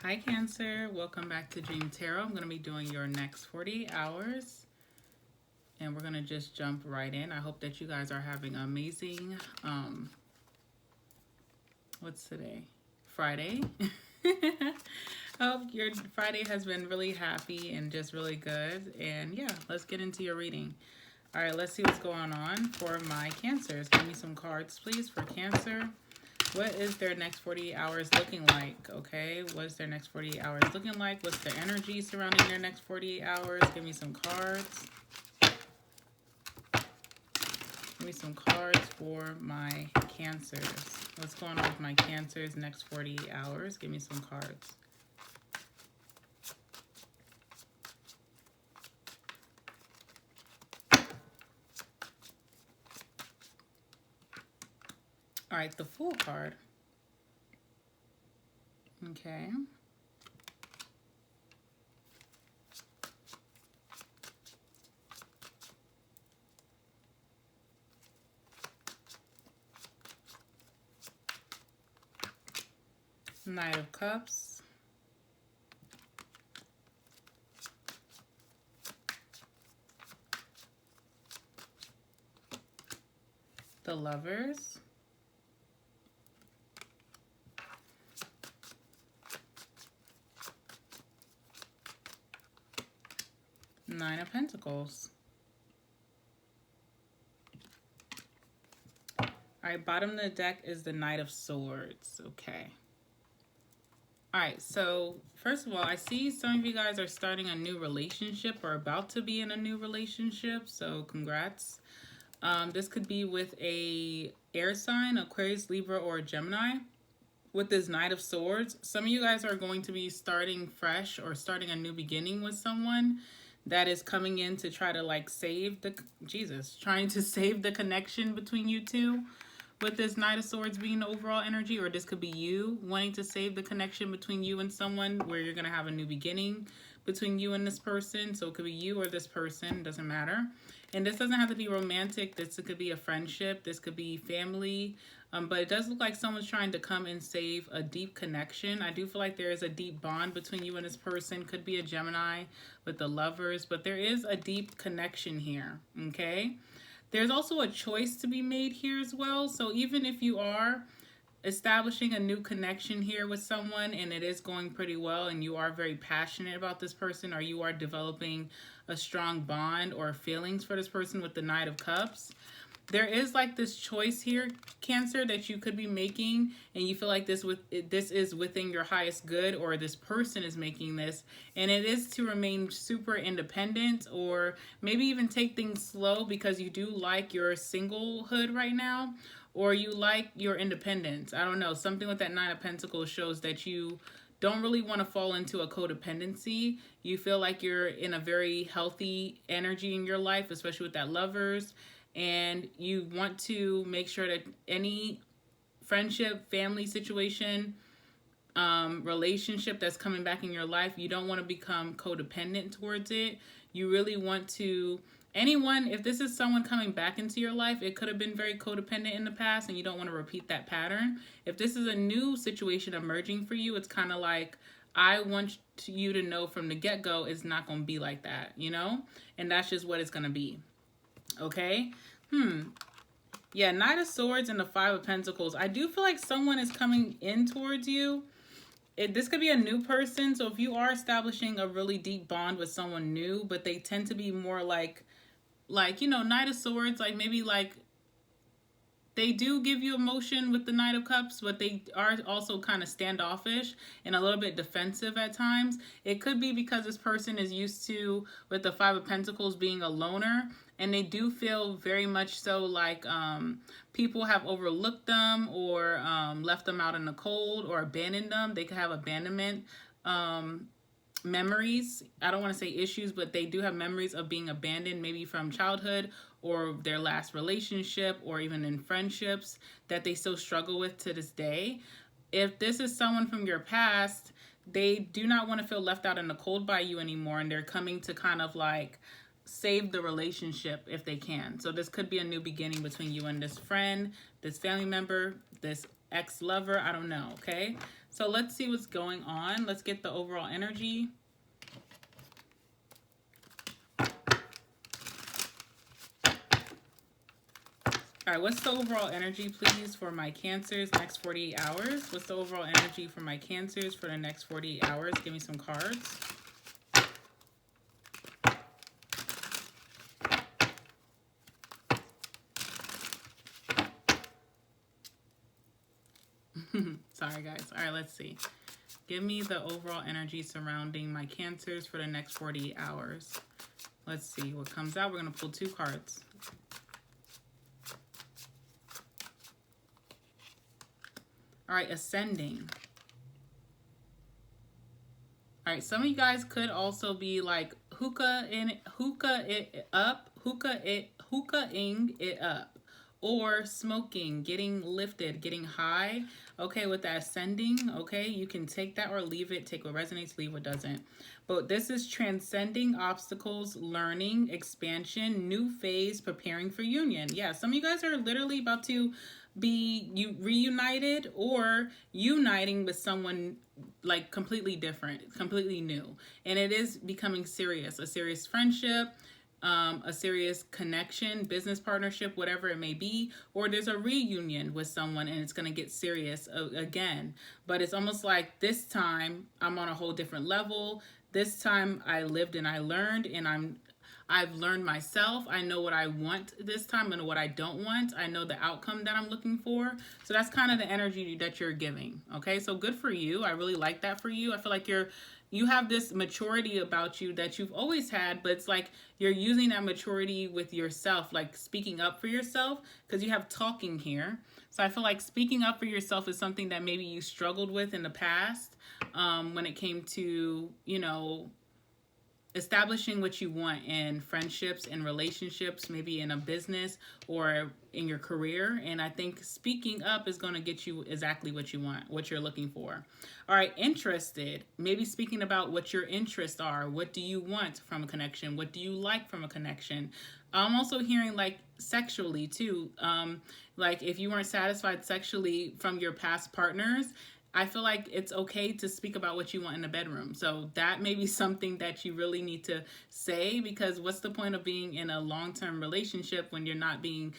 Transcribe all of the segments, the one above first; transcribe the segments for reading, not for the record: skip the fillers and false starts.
Hi Cancer, welcome back to Dream Tarot. I'm going to be doing your next 48 hours and we're going to just jump right in. I hope that you guys are having an amazing, what's today? Friday. Hope your Friday has been really happy and just really good. And yeah, let's get into your reading. All right, let's see what's going on for my Cancers. Give me some cards, please, for Cancer. What is their next 48 hours looking like? Okay, what is their next 48 hours looking like? What's the energy surrounding their next 48 hours? Give me some cards. Give me some cards for my Cancers. What's going on with my Cancers next 48 hours? Give me some cards. All right, the Fool card. Okay. Knight of Cups. The Lovers. Nine of Pentacles. All right, bottom of the deck is the Knight of Swords. Okay. All right, so first of all, I see some of you guys are starting a new relationship or about to be in a new relationship, so congrats. This could be with a air sign, Aquarius, Libra, or Gemini. With this Knight of Swords, some of you guys are going to be starting fresh or starting a new beginning with someone that is coming in to try to like save the, trying to save the connection between you two. With this Knight of Swords being the overall energy, or this could be you wanting to save the connection between you and someone where you're going to have a new beginning between you and this person. So it could be you or this person, doesn't matter. And this doesn't have to be romantic. This could be a friendship. This could be family. But it does look like someone's trying to come and save a deep connection. I do feel like there is a deep bond between you and this person. Could be a Gemini with the Lovers, but there is a deep connection here, okay? There's also a choice to be made here as well. So even if you are establishing a new connection here with someone and it is going pretty well and you are very passionate about this person, or you are developing a strong bond or feelings for this person with the Knight of Cups, there is like this choice here, Cancer, that you could be making, and you feel like this is within your highest good, or this person is making this, and it is to remain super independent, or maybe even take things slow because you do like your singlehood right now, or you like your independence. I don't know, something with that Nine of Pentacles shows that you don't really want to fall into a codependency. You feel like you're in a very healthy energy in your life, especially with that Lovers. And you want to make sure that any friendship, family situation, relationship that's coming back in your life, you don't want to become codependent towards it. You really want to, anyone, if this is someone coming back into your life, it could have been very codependent in the past and you don't want to repeat that pattern. If this is a new situation emerging for you, it's kind of like, I want you to know from the get-go, it's not going to be like that, you know? And that's just what it's going to be. Okay. Yeah, Knight of Swords and the Five of Pentacles. I do feel like someone is coming in towards you. This could be a new person. So if you are establishing a really deep bond with someone new, but they tend to be more like, you know, Knight of Swords, like maybe like they do give you emotion with the Knight of Cups, but they are also kind of standoffish and a little bit defensive at times. It could be because this person is used to, with the Five of Pentacles, being a loner, and they do feel very much so like people have overlooked them or left them out in the cold or abandoned them. They could have abandonment memories. I don't want to say issues, but they do have memories of being abandoned, maybe from childhood or their last relationship, or even in friendships that they still struggle with to this day. If this is someone from your past, they do not want to feel left out in the cold by you anymore, and they're coming to kind of like save the relationship if they can. So this could be a new beginning between you and this friend, this family member, this ex-lover, I don't know, okay? So let's see what's going on. Let's get the overall energy. All right, what's the overall energy, please, for my Cancers next 48 hours? What's the overall energy for my Cancers for the next 48 hours? Give me some cards. Sorry, guys. All right, let's see. Give me the overall energy surrounding my Cancers for the next 48 hours. Let's see what comes out. We're going to pull 2 cards. All right, Ascending. All right, some of you guys could also be like hookahing it up, or smoking, getting lifted, getting high. Okay, with that ascending, okay, you can take that or leave it, take what resonates, leave what doesn't. But this is transcending obstacles, learning, expansion, new phase, preparing for union. Yeah, some of you guys are literally about to be reunited or uniting with someone like completely different, completely new. And it is becoming serious, a serious friendship, a serious connection, business partnership, whatever it may be, or there's a reunion with someone and it's going to get serious again. But it's almost like this time I'm on a whole different level. This time I lived and I learned, and I've learned myself. I know what I want this time and what I don't want. I know the outcome that I'm looking for. So that's kind of the energy that you're giving. Okay, so good for you. I really like that for you. I feel like you have this maturity about you that you've always had, but it's like you're using that maturity with yourself, like speaking up for yourself, because you have talking here. So I feel like speaking up for yourself is something that maybe you struggled with in the past, when it came to, you know, establishing what you want in friendships and relationships, maybe in a business or in your career. And I think speaking up is going to get you exactly what you want, what you're looking for. All right, interested. Maybe speaking about what your interests are. What do you want from a connection? What do you like from a connection? I'm also hearing like sexually too. Like if you weren't satisfied sexually from your past partners, I feel like it's okay to speak about what you want in the bedroom. So that may be something that you really need to say, because what's the point of being in a long-term relationship when you're not being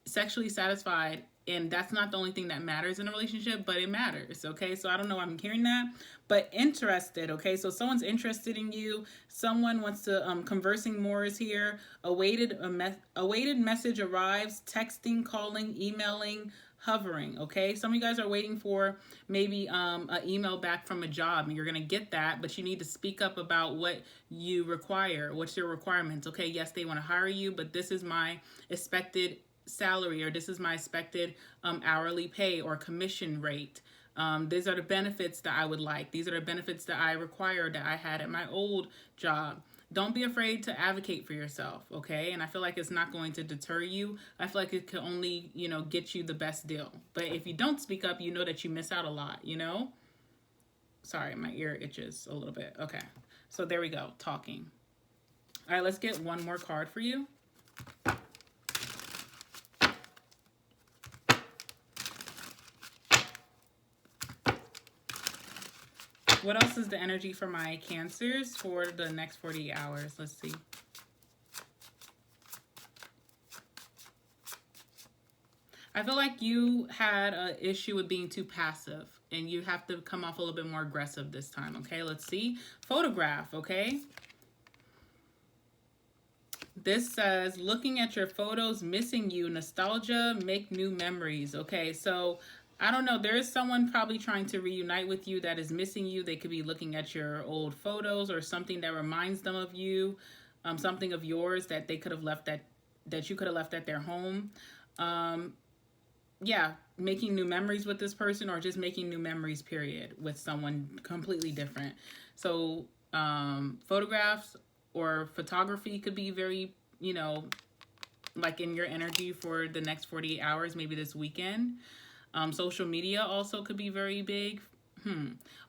sexually satisfied? And that's not the only thing that matters in a relationship, but it matters, okay? So I don't know why I'm hearing that, but interested, okay? So someone's interested in you. Someone wants to, conversing more is here. Awaited message arrives, texting, calling, emailing, hovering, okay? Some of you guys are waiting for maybe an email back from a job, and you're going to get that, but you need to speak up about what you require. What's your requirements? Okay, yes, they want to hire you, but this is my expected salary, or this is my expected hourly pay or commission rate. These are the benefits that I would like. These are the benefits that I require that I had at my old job. Don't be afraid to advocate for yourself, okay? And I feel like it's not going to deter you. I feel like it can only, you know, get you the best deal. But if you don't speak up, you know that you miss out a lot, you know? Sorry, my ear itches a little bit. Okay, so there we go, talking. All right, let's get one more card for you. What else is the energy for my Cancers for the next 48 hours? Let's see. I feel like you had an issue with being too passive, and you have to come off a little bit more aggressive this time, okay? Let's see. Photograph, okay? This says, looking at your photos, missing you, nostalgia, make new memories, okay? So I don't know. There is someone probably trying to reunite with you that is missing you. They could be looking at your old photos or something that reminds them of you, something of yours that they could have left that you could have left at their home. Yeah, making new memories with this person, or just making new memories, period, with someone completely different. So photographs or photography could be very, you know, like in your energy for the next 48 hours, maybe this weekend. Social media also could be very big.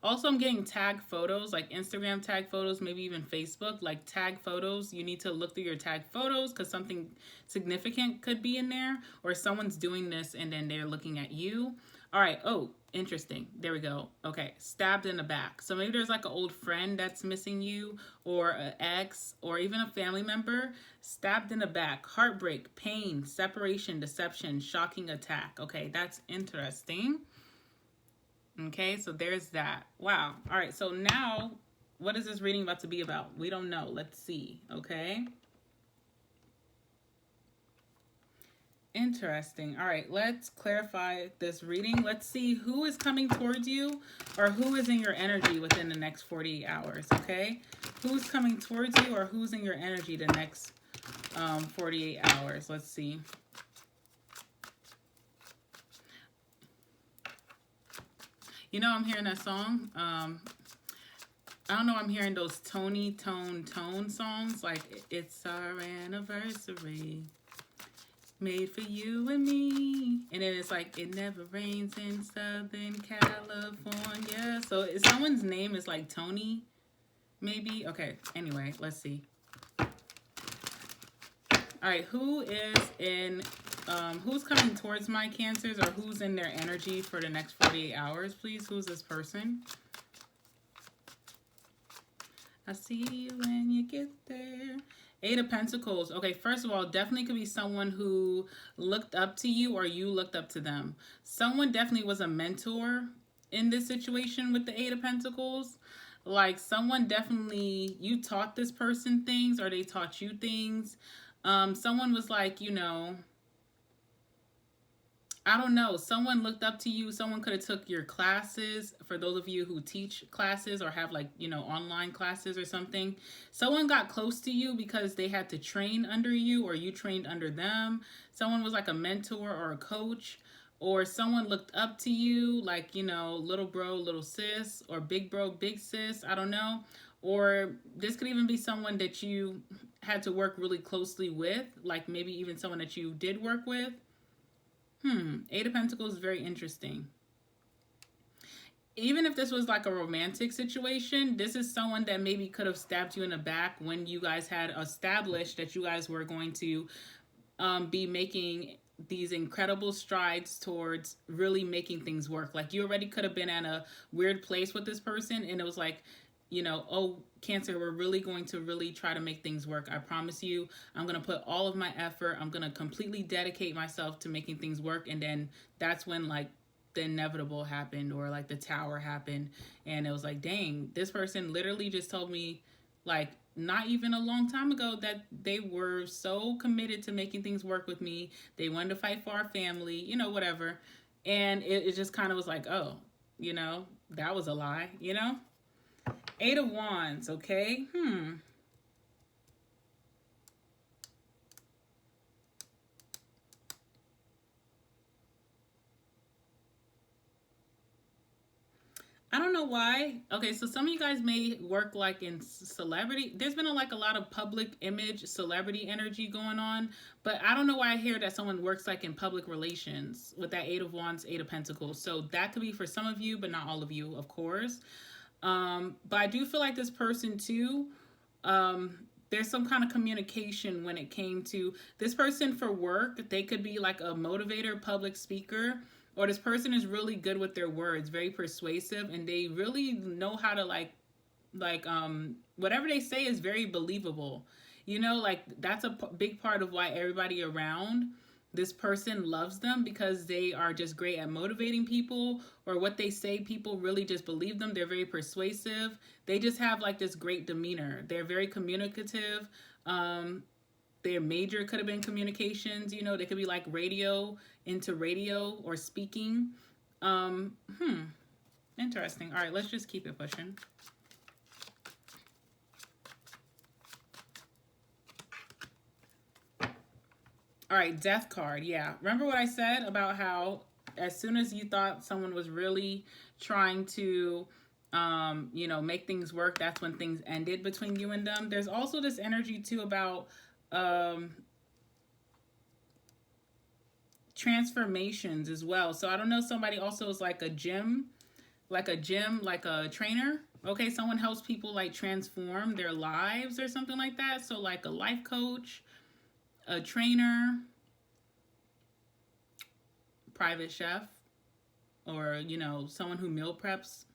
Also, I'm getting tag photos, like Instagram tag photos, maybe even Facebook, like tag photos. You need to look through your tag photos because something significant could be in there, or someone's doing this and then they're looking at you. All right. Oh, interesting. There we go. Okay. Stabbed in the back. So maybe there's like an old friend that's missing you, or an ex, or even a family member. Stabbed in the back. Heartbreak, pain, separation, deception, shocking attack. Okay. That's interesting. Okay. So there's that. Wow. All right. So now, what is this reading about to be about? We don't know. Let's see. Okay. Interesting. All right, let's clarify this reading. Let's see who is coming towards you, or who is in your energy within the next 48 hours, okay? Who's coming towards you, or who's in your energy the next 48 hours? Let's see. You know, I'm hearing that song. I don't know, I'm hearing those Tony Tone songs, like It's Our Anniversary. Made for you and me. And then it's like, it never rains in Southern California. So someone's name is like Tony, maybe. Okay, anyway, let's see. All right, who is in, who's coming towards my Cancers, or who's in their energy for the next 48 hours, please? Who's this person? I see you when you get there. Eight of Pentacles. Okay, first of all, definitely could be someone who looked up to you, or you looked up to them. Someone definitely was a mentor in this situation with the Eight of Pentacles. Like, someone definitely, you taught this person things, or they taught you things. Someone was like, you know, I don't know, someone looked up to you. Someone could have took your classes, for those of you who teach classes or have, like, you know, online classes or something. Someone got close to you because they had to train under you, or you trained under them. Someone was like a mentor or a coach, or someone looked up to you, like, you know, little bro, little sis, or big bro, big sis, I don't know. Or this could even be someone that you had to work really closely with, like maybe even someone that you did work with. Eight of Pentacles is very interesting. Even if this was like a romantic situation, this is someone that maybe could have stabbed you in the back when you guys had established that you guys were going to be making these incredible strides towards really making things work. Like, you already could have been at a weird place with this person, and it was like, you know, oh, Cancer, we're really going to really try to make things work. I promise you, I'm going to put all of my effort. I'm going to completely dedicate myself to making things work. And then that's when, like, the inevitable happened, or like the tower happened. And it was like, dang, this person literally just told me, like, not even a long time ago, that they were so committed to making things work with me. They wanted to fight for our family, you know, whatever. And it just kind of was like, oh, you know, that was a lie, you know? Eight of Wands, okay? I don't know why. Okay, so some of you guys may work like in celebrity. There's been a lot of public image, celebrity energy going on, but I don't know why I hear that someone works like in public relations with that Eight of Wands, Eight of Pentacles. So that could be for some of you, but not all of you, of course. But I do feel like this person too, there's some kind of communication when it came to this person for work. They could be like a motivator, public speaker, or this person is really good with their words, very persuasive, and they really know how to whatever they say is very believable. You know, like, that's a big part of why everybody around this person loves them, because they are just great at motivating people, or what they say, people really just believe them. They're very persuasive. They just have like this great demeanor. They're very communicative. Their major could have been communications. You know, they could be like into radio or speaking. Interesting. All right, let's just keep it pushing. All right, Death card. Yeah. Remember what I said about how as soon as you thought someone was really trying to, you know, make things work, that's when things ended between you and them. There's also this energy too about transformations as well. So I don't know, somebody also is like a gym, like a trainer. Okay, someone helps people like transform their lives or something like that. So like a life coach, a trainer, private chef. or, you know, someone who meal preps.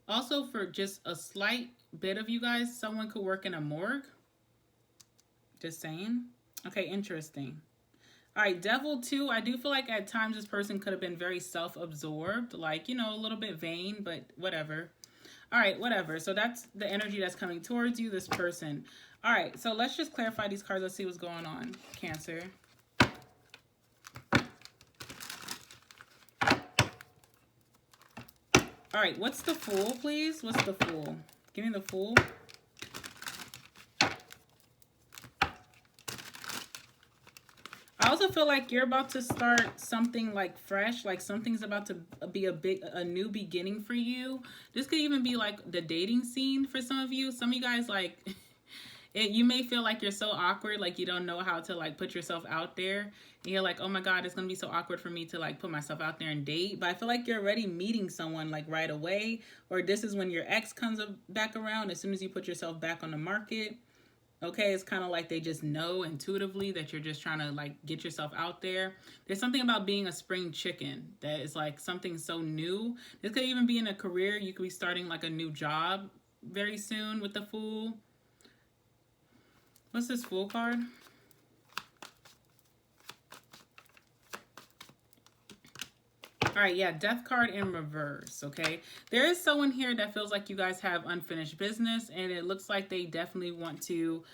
Also, for just a slight bit of you guys, someone could work in a morgue. Just saying. Okay, interesting. All right, Devil 2. I do feel like at times this person could have been very self-absorbed, like, you know, a little bit vain, but whatever. All right, whatever. So that's the energy that's coming towards you, this person. All right, so let's just clarify these cards. Let's see what's going on, Cancer. All right, what's the Fool, please? What's the Fool? Give me the Fool. I also feel like you're about to start something like fresh, like something's about to be a new beginning for you. This could even be like the dating scene for some of you. Some of you guys, like, you may feel like you're so awkward, like you don't know how to like put yourself out there. And you're like, oh my God, it's gonna be so awkward for me to like put myself out there and date. But I feel like you're already meeting someone like right away, or this is when your ex comes back around as soon as you put yourself back on the market. Okay, it's kind of like they just know intuitively that you're just trying to like get yourself out there. There's something about being a spring chicken that is like something so new. This could even be in a career. You could be starting like a new job very soon with the Fool. What's this Fool card? All right, yeah, Death card in reverse, okay? There is someone here that feels like you guys have unfinished business, and it looks like they definitely want to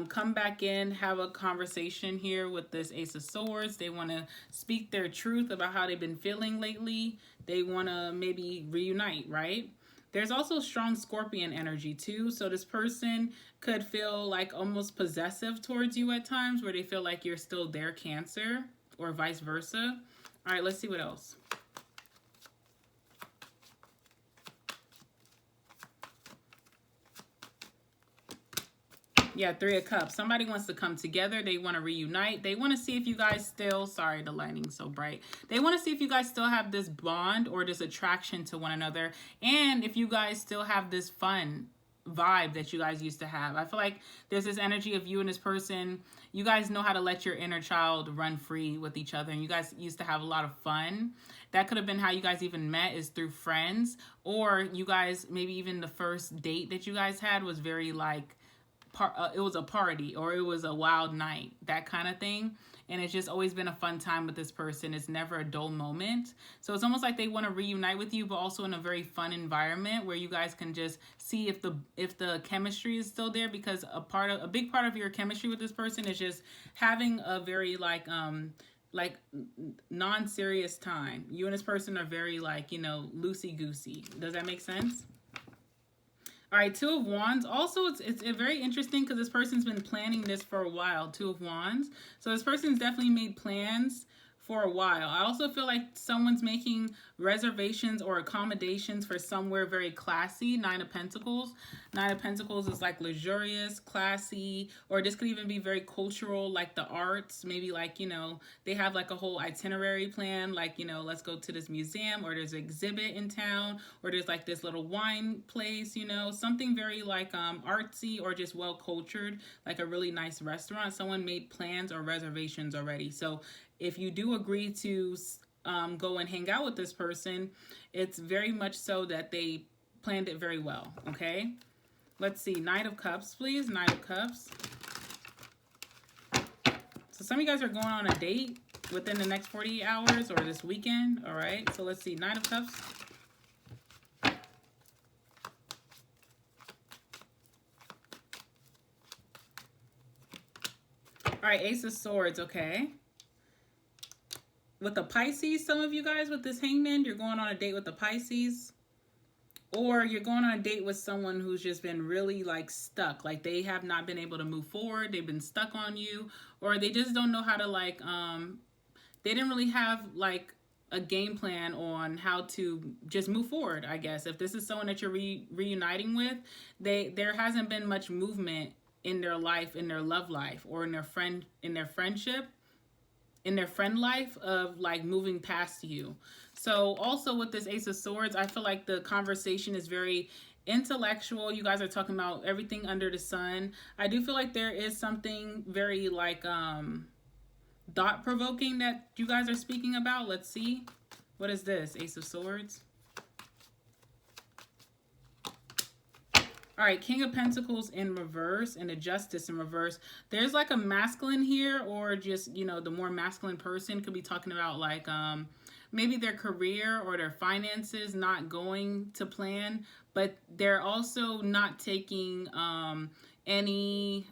come back in, have a conversation here with this Ace of Swords. They want to speak their truth about how they've been feeling lately. They want to maybe reunite, right? There's also strong Scorpion energy too, so this person could feel like almost possessive towards you at times, where they feel like you're still their Cancer, or vice versa. All right, let's see what else. Yeah, Three of Cups. Somebody wants to come together. They want to reunite. They want to see if you guys still, sorry, the lighting's so bright. They want to see if you guys still have this bond or this attraction to one another. And if you guys still have this fun vibe that you guys used to have. I feel like there's this energy of you and this person. You guys know how to let your inner child run free with each other. And you guys used to have a lot of fun. That could have been how you guys even met, is through friends. Or you guys, maybe even the first date that you guys had was very like, it was a party, or it was a wild night, that kind of thing. And it's just always been a fun time with this person. It's never a dull moment. So it's almost like they want to reunite with you, but also in a very fun environment where you guys can just see if the chemistry is still there, because a big part of your chemistry with this person is just having a very like non-serious time. You and this person are very like, you know, loosey-goosey. Does that make sense? All right, Two of Wands. Also, it's very interesting because this person's been planning this for a while, Two of Wands. So this person's definitely made plans for a while. I also feel like someone's making reservations or accommodations for somewhere very classy. Nine of Pentacles. Nine of Pentacles is like luxurious, classy, or this could even be very cultural, like the arts. Maybe like, you know, they have like a whole itinerary plan, like, you know, let's go to this museum, or there's an exhibit in town, or there's like this little wine place, you know, something very like artsy or just well cultured, like a really nice restaurant. Someone made plans or reservations already. So if you do agree to go and hang out with this person, it's very much so that they planned it very well, okay? Let's see, Knight of Cups, please. Knight of Cups. So some of you guys are going on a date within the next 48 hours or this weekend, all right? So let's see, Knight of Cups. All right, Ace of Swords, okay. With the Pisces, some of you guys with this Hangman, you're going on a date with the Pisces. Or you're going on a date with someone who's just been really like stuck. Like they have not been able to move forward. They've been stuck on you. Or they just don't know how to like, they didn't really have like a game plan on how to just move forward, I guess. If this is someone that you're reuniting with, there hasn't been much movement in their life, in their love life, or in their friendship. in their friend life of like moving past you. So also with this Ace of Swords, I feel like the conversation is very intellectual. You guys are talking about everything under the sun. I do feel like there is something very like thought provoking that you guys are speaking about. Let's see. What is this? Ace of Swords. All right, King of Pentacles in reverse and the Justice in reverse. There's like a masculine here, or just, you know, the more masculine person could be talking about like maybe their career or their finances not going to plan, but they're also not taking any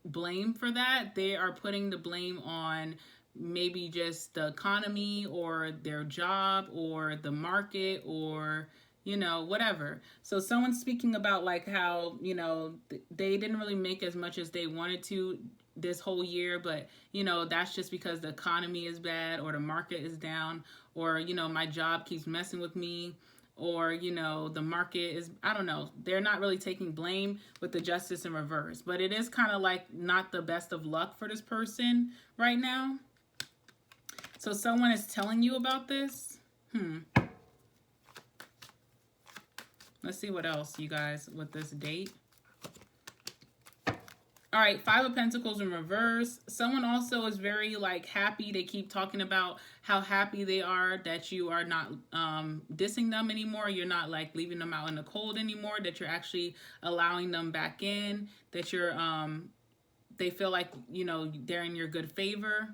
blame for that. They are putting the blame on maybe just the economy or their job or the market or, you know, whatever. So someone's speaking about like how, you know, they didn't really make as much as they wanted to this whole year, but, you know, that's just because the economy is bad or the market is down, or, you know, my job keeps messing with me, or, you know, the market is, I don't know. They're not really taking blame with the Justice in reverse, but it is kind of like not the best of luck for this person right now. So someone is telling you about this. Let's see what else, you guys, with this date. All right, Five of Pentacles in reverse. Someone also is very like happy. They keep talking about how happy they are that you are not dissing them anymore. You're not like leaving them out in the cold anymore, that you're actually allowing them back in, that you're they feel like, you know, they're in your good favor.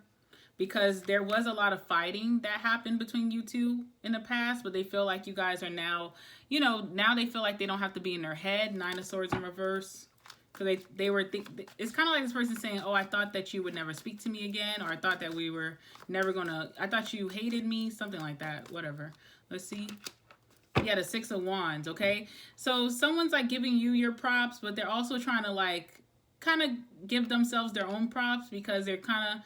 Because there was a lot of fighting that happened between you two in the past, but they feel like you guys are now, you know, now they feel like they don't have to be in their head. Nine of Swords in reverse. Because they were, it's kind of like this person saying, oh, I thought that you would never speak to me again, or I thought that we were never going to, I thought you hated me, something like that, whatever. Let's see. Yeah, the Six of Wands, okay? So someone's like giving you your props, but they're also trying to like kind of give themselves their own props, because they're kind of,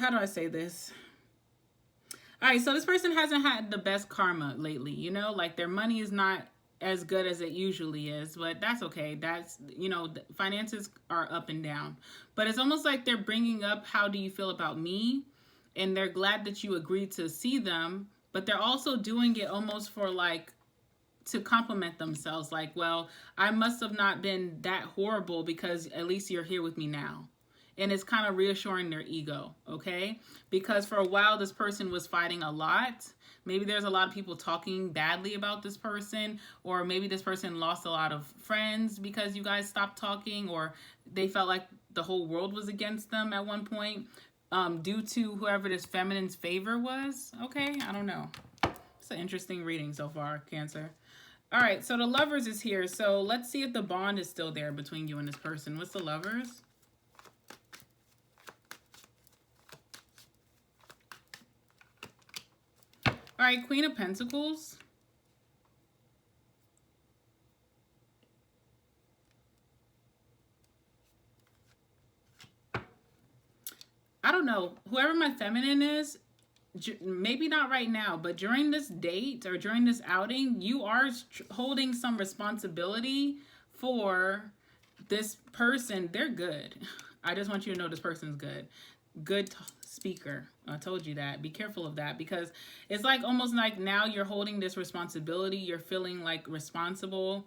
how do I say this? All right, so this person hasn't had the best karma lately, you know, like their money is not as good as it usually is, but that's okay. That's, you know, finances are up and down, but it's almost like they're bringing up, how do you feel about me? And they're glad that you agreed to see them, but they're also doing it almost for like, to compliment themselves. Like, well, I must have not been that horrible because at least you're here with me now. And it's kind of reassuring their ego, okay? Because for a while, this person was fighting a lot. Maybe there's a lot of people talking badly about this person, or maybe this person lost a lot of friends because you guys stopped talking, or they felt like the whole world was against them at one point, due to whoever this feminine's favor was, okay? I don't know. It's an interesting reading so far, Cancer. All right, so the Lovers is here. So let's see if the bond is still there between you and this person. What's the Lovers? All right, Queen of Pentacles. I don't know. Whoever my feminine is, maybe not right now, but during this date or during this outing, you are holding some responsibility for this person. They're good. I just want you to know this person's good. Good speaker. I told you that. Be careful of that, because it's like almost like now you're holding this responsibility. You're feeling like responsible.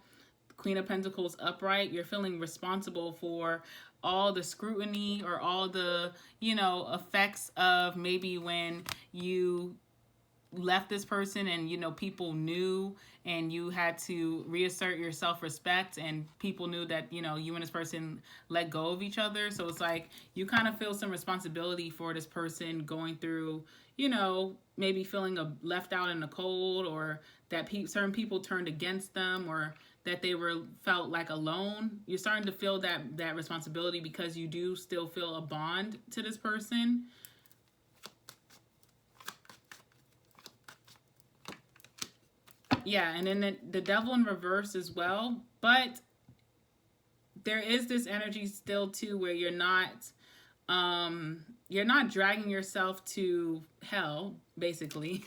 Queen of Pentacles upright. You're feeling responsible for all the scrutiny or all the, you know, effects of maybe when you left this person and, you know, people knew and you had to reassert your self-respect and people knew that, you know, you and this person let go of each other. So it's like you kind of feel some responsibility for this person going through, you know, maybe feeling left out in the cold, or that certain people turned against them, or that they felt like alone. You're starting to feel that responsibility because you do still feel a bond to this person. Yeah, and then the Devil in reverse as well. But there is this energy still too where you're not You're not dragging yourself to hell, basically.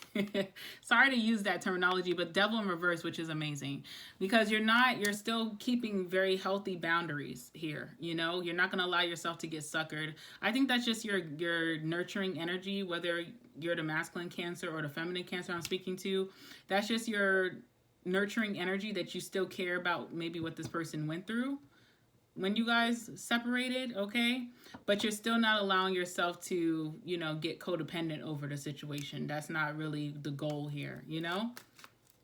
Sorry to use that terminology, but devil in reverse, which is amazing, because you're still keeping very healthy boundaries here. You know, you're not going to allow yourself to get suckered. I think that's just your nurturing energy, whether you're the masculine Cancer or the feminine Cancer I'm speaking to. That's just your nurturing energy that you still care about maybe what this person went through when you guys separated, okay? But you're still not allowing yourself to, you know, get codependent over the situation. That's not really the goal here, you know?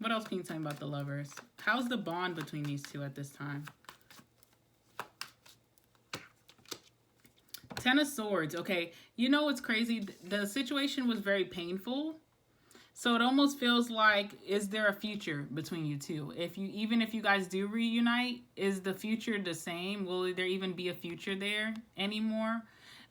What else can you tell me about the Lovers? How's the bond between these two at this time? Ten of Swords, okay. You know what's crazy? The situation was very painful. So it almost feels like, is there a future between you two? Even if you guys do reunite, is the future the same? Will there even be a future there anymore?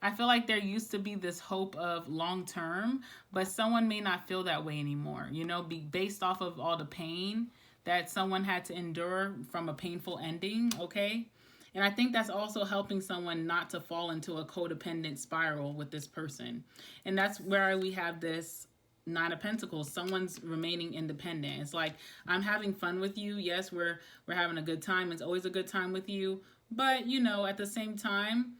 I feel like there used to be this hope of long term, but someone may not feel that way anymore. You know, based off of all the pain that someone had to endure from a painful ending, okay? And I think that's also helping someone not to fall into a codependent spiral with this person. And that's where we have this Nine of Pentacles. Someone's remaining independent. It's like, I'm having fun with you. Yes, we're having a good time. It's always a good time with you. But, you know, at the same time,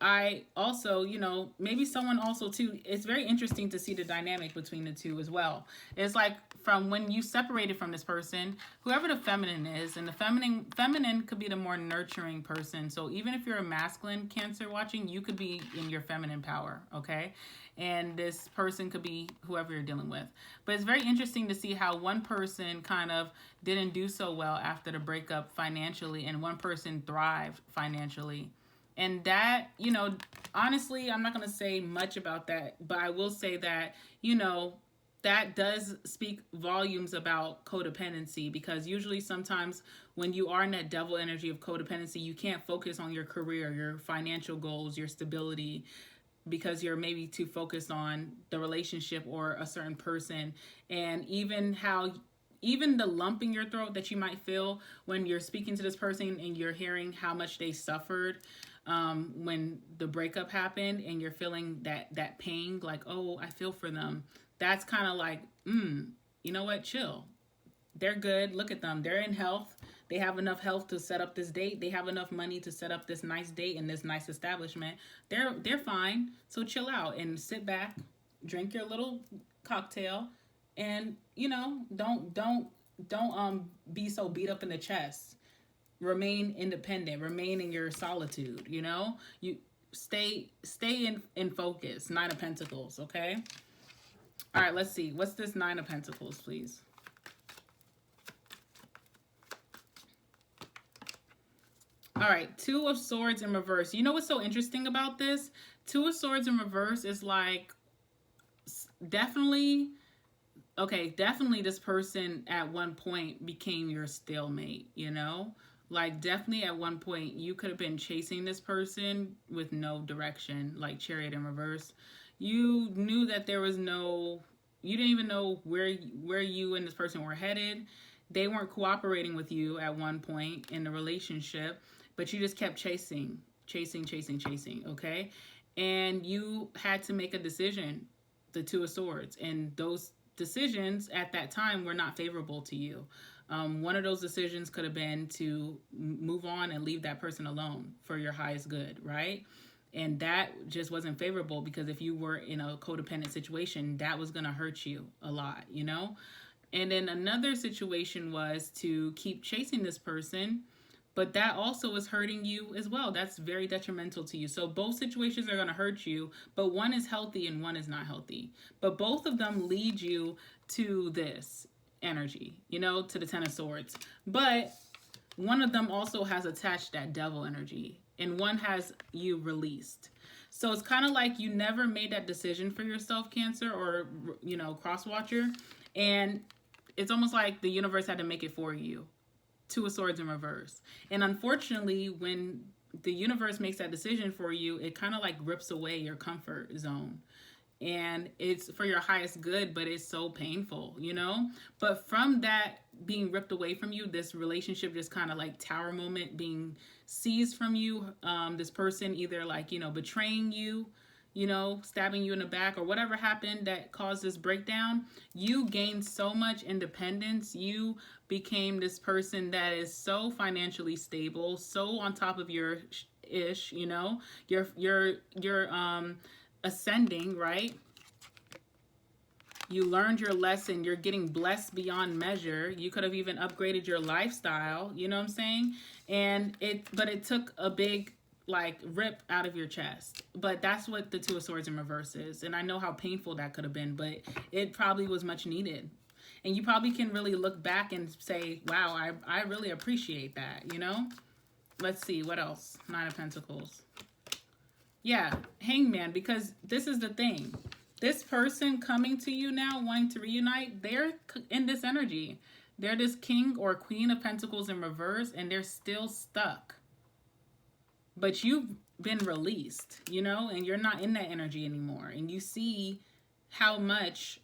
I also, you know, maybe someone also too, it's very interesting to see the dynamic between the two as well. It's like from when you separated from this person, whoever the feminine is, and the feminine could be the more nurturing person. So even if you're a masculine Cancer watching, you could be in your feminine power, okay? And this person could be whoever you're dealing with. But it's very interesting to see how one person kind of didn't do so well after the breakup financially, and one person thrived financially. And that, you know, honestly, I'm not going to say much about that, but I will say that, you know, that does speak volumes about codependency, because usually sometimes when you are in that devil energy of codependency, you can't focus on your career, your financial goals, your stability, because you're maybe too focused on the relationship or a certain person. And even the lump in your throat that you might feel when you're speaking to this person and you're hearing how much they suffered when the breakup happened, and you're feeling that pain, like, oh, I feel for them. That's kind of like, you know what, chill. They're good. Look at them. They're in health. They have enough health to set up this date. They have enough money to set up this nice date in this nice establishment. They're fine. So chill out and sit back, drink your little cocktail, and, you know, don't be so beat up in the chest. Remain independent. Remain in your solitude. You know, you stay in focus. Nine of Pentacles. Okay. All right. Let's see. What's this Nine of Pentacles, please? All right, Two of Swords in reverse. You know what's so interesting about this? Two of Swords in reverse is like, definitely this person at one point became your stalemate, you know? Like, definitely at one point you could have been chasing this person with no direction, like Chariot in reverse. You knew that there was you didn't even know where you and this person were headed. They weren't cooperating with you at one point in the relationship, but you just kept chasing, okay? And you had to make a decision, the Two of Swords, and those decisions at that time were not favorable to you. One of those decisions could have been to move on and leave that person alone for your highest good, right? And that just wasn't favorable, because if you were in a codependent situation, that was going to hurt you a lot, you know? And then another situation was to keep chasing this person, but that also is hurting you as well. That's very detrimental to you. So both situations are going to hurt you, but one is healthy and one is not healthy. But both of them lead you to this energy, you know, to the Ten of Swords. But one of them also has attached that devil energy, and one has you released. So it's kind of like you never made that decision for yourself, Cancer, or, you know, cross watcher. And it's almost like the universe had to make it for you. Two of Swords in reverse. And unfortunately, when the universe makes that decision for you, it kind of like rips away your comfort zone. and it's for your highest good, but it's so painful, you know? But from that being ripped away from you, this relationship just kind of like tower moment being seized from you, this person either like, you know, betraying you, you know, stabbing you in the back or whatever happened that caused this breakdown, you gained so much independence. You became this person that is so financially stable, so on top of your ish, you know, you're ascending, right? You learned your lesson. You're getting blessed beyond measure. You could have even upgraded your lifestyle, you know what I'm saying? But it took a big like rip out of your chest. But that's what the Two of Swords in reverse is. And I know how painful that could have been, but it probably was much needed. And you probably can really look back and say, wow, I really appreciate that, you know? Let's see, what else? Nine of Pentacles. Yeah, Hangman, because this is the thing. This person coming to you now, wanting to reunite, they're in this energy. They're this King or Queen of Pentacles in reverse, and they're still stuck. But you've been released, you know, and you're not in that energy anymore. And you see how much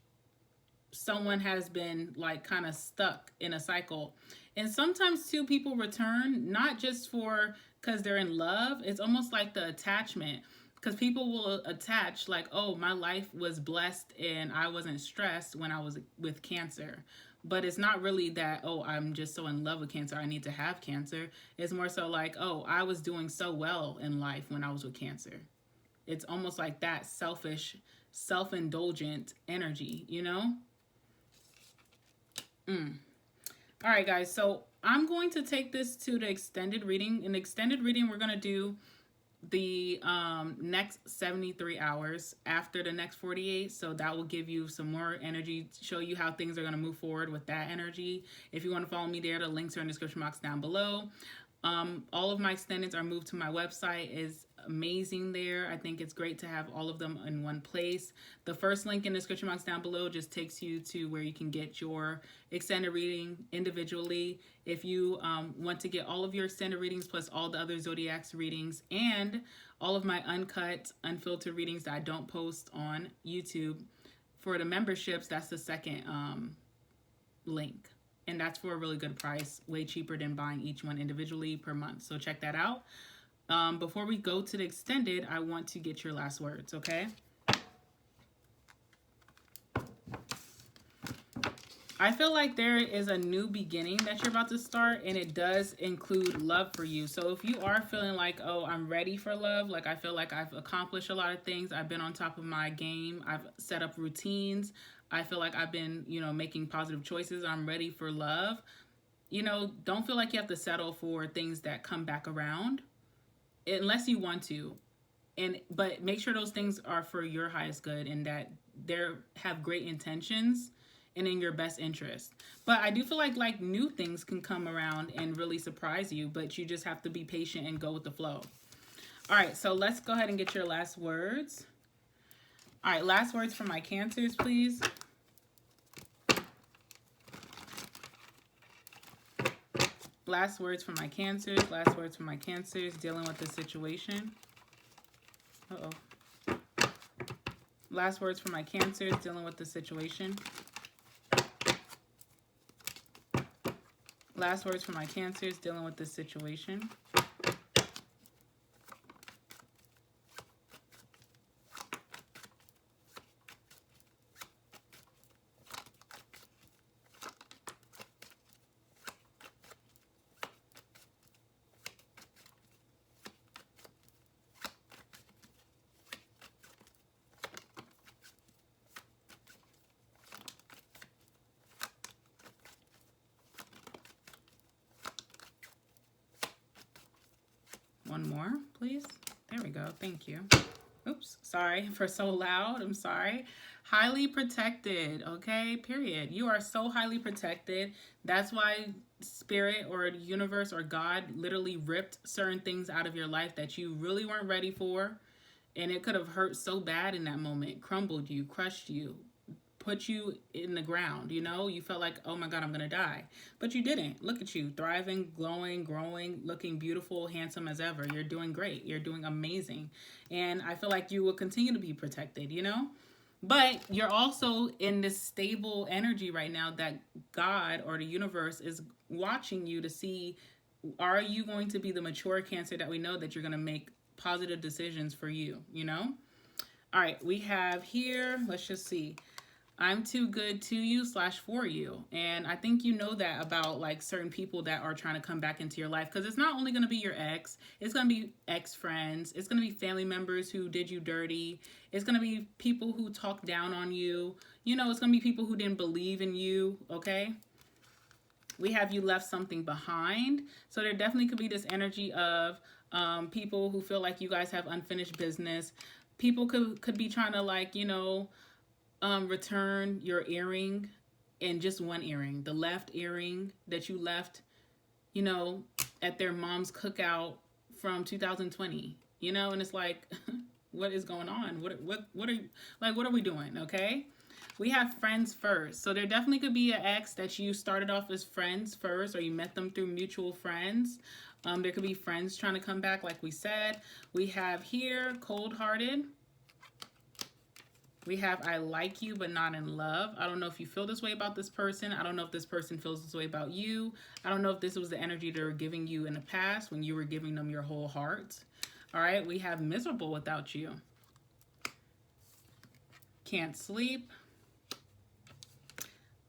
someone has been like kind of stuck in a cycle. And sometimes too, people return, not just because they're in love. It's almost like the attachment. Because people will attach like, oh, my life was blessed and I wasn't stressed when I was with Cancer. But it's not really that, oh, I'm just so in love with Cancer, I need to have Cancer. It's more so like, oh, I was doing so well in life when I was with Cancer. It's almost like that selfish, self-indulgent energy, you know? All right, guys. So I'm going to take this to the extended reading. In the extended reading, we're going to do the next 73 hours after the next 48. So that will give you some more energy, show you how things are going to move forward with that energy. If you want to follow me there, the links are in the description box down below. All of my extendeds are moved to my website. Is amazing there. I think it's great to have all of them in one place. The first link in the description box down below just takes you to where you can get your extended reading individually. If you want to get all of your extended readings plus all the other Zodiacs readings and all of my uncut, unfiltered readings that I don't post on YouTube, for the memberships, that's the second link. And that's for a really good price, way cheaper than buying each one individually per month. So check that out. Before we go to the extended, I want to get your last words, okay? I feel like there is a new beginning that you're about to start, and it does include love for you. So if you are feeling like, oh, I'm ready for love, like I feel like I've accomplished a lot of things, I've been on top of my game, I've set up routines, I feel like I've been, you know, making positive choices, I'm ready for love, you know, don't feel like you have to settle for things that come back around unless you want to. But make sure those things are for your highest good and that they have great intentions and in your best interest. But I do feel like new things can come around and really surprise you, but you just have to be patient and go with the flow. All right, so let's go ahead and get your last words. All right, last words from my Cancers, please. Last words from my Cancers. Last words from my Cancers dealing with this situation. Uh-oh. Last words from my Cancers dealing with the situation. Last words from my Cancers dealing with this situation. One more, please. There we go. Thank you. Oops. Sorry for so loud. I'm sorry. Highly protected. Okay. Period. You are so highly protected. That's why Spirit or the universe or God literally ripped certain things out of your life that you really weren't ready for. And it could have hurt so bad in that moment. Crumbled you, crushed you, put you in the ground, you know? You felt like, oh my God, I'm gonna die. But you didn't. Look at you, thriving, glowing, growing, looking beautiful, handsome as ever. You're doing great. You're doing amazing. And I feel like you will continue to be protected, you know? But you're also in this stable energy right now that God or the universe is watching you to see, are you going to be the mature Cancer that we know that you're going to make positive decisions for you, you know? All right, we have here, let's just see. I'm too good to you / for you. And I think you know that about like certain people that are trying to come back into your life, because it's not only going to be your ex, it's going to be ex-friends, it's going to be family members who did you dirty, it's going to be people who talked down on you, you know, it's going to be people who didn't believe in you, okay? We have you left something behind. So there definitely could be this energy of people who feel like you guys have unfinished business. People could be trying to like, you know, return your earring, and just one earring, the left earring that you left, you know, at their mom's cookout from 2020, you know, and it's like, what is going on? What are you, like, what are we doing? Okay. We have friends first. So there definitely could be an ex that you started off as friends first, or you met them through mutual friends. There could be friends trying to come back, like we said. We have here cold-hearted. We have I like you but not in love. I don't know if you feel this way about this person. I don't know if this person feels this way about you. I don't know if this was the energy they were giving you in the past when you were giving them your whole heart. All right, we have miserable without you. Can't sleep.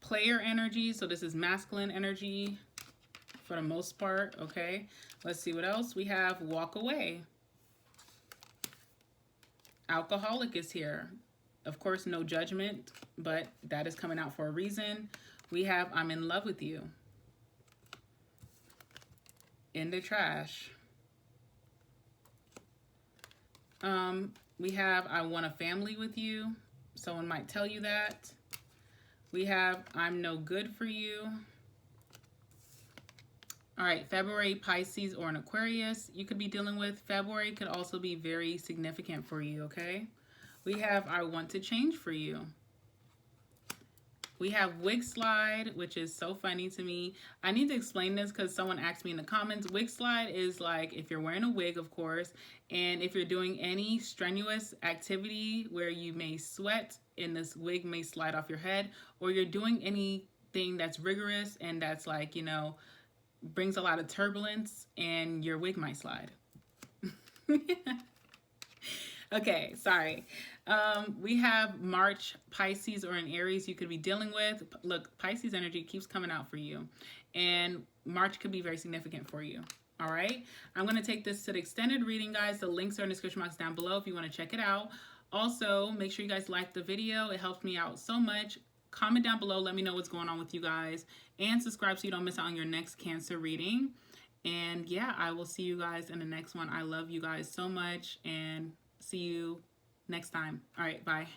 Player energy, so this is masculine energy for the most part, okay? Let's see what else. We have walk away. Alcoholic is here. Of course, no judgment, but that is coming out for a reason. We have I'm in love with you. In the trash. We have I want a family with you. Someone might tell you that. We have I'm no good for you. All right, February, Pisces, or an Aquarius you could be dealing with. February could also be very significant for you, okay? We have I want to change for you. We have wig slide, which is so funny to me. I need to explain this because someone asked me in the comments. Wig slide is like if you're wearing a wig, of course, and if you're doing any strenuous activity where you may sweat and this wig may slide off your head, or you're doing anything that's rigorous and that's like, you know, brings a lot of turbulence and your wig might slide. Okay, sorry. We have March, Pisces, or an Aries you could be dealing with. Look, Pisces energy keeps coming out for you. And March could be very significant for you. All right? I'm going to take this to the extended reading, guys. The links are in the description box down below if you want to check it out. Also, make sure you guys like the video. It helps me out so much. Comment down below. Let me know what's going on with you guys. And subscribe so you don't miss out on your next Cancer reading. And yeah, I will see you guys in the next one. I love you guys so much. And see you next time. All right, bye.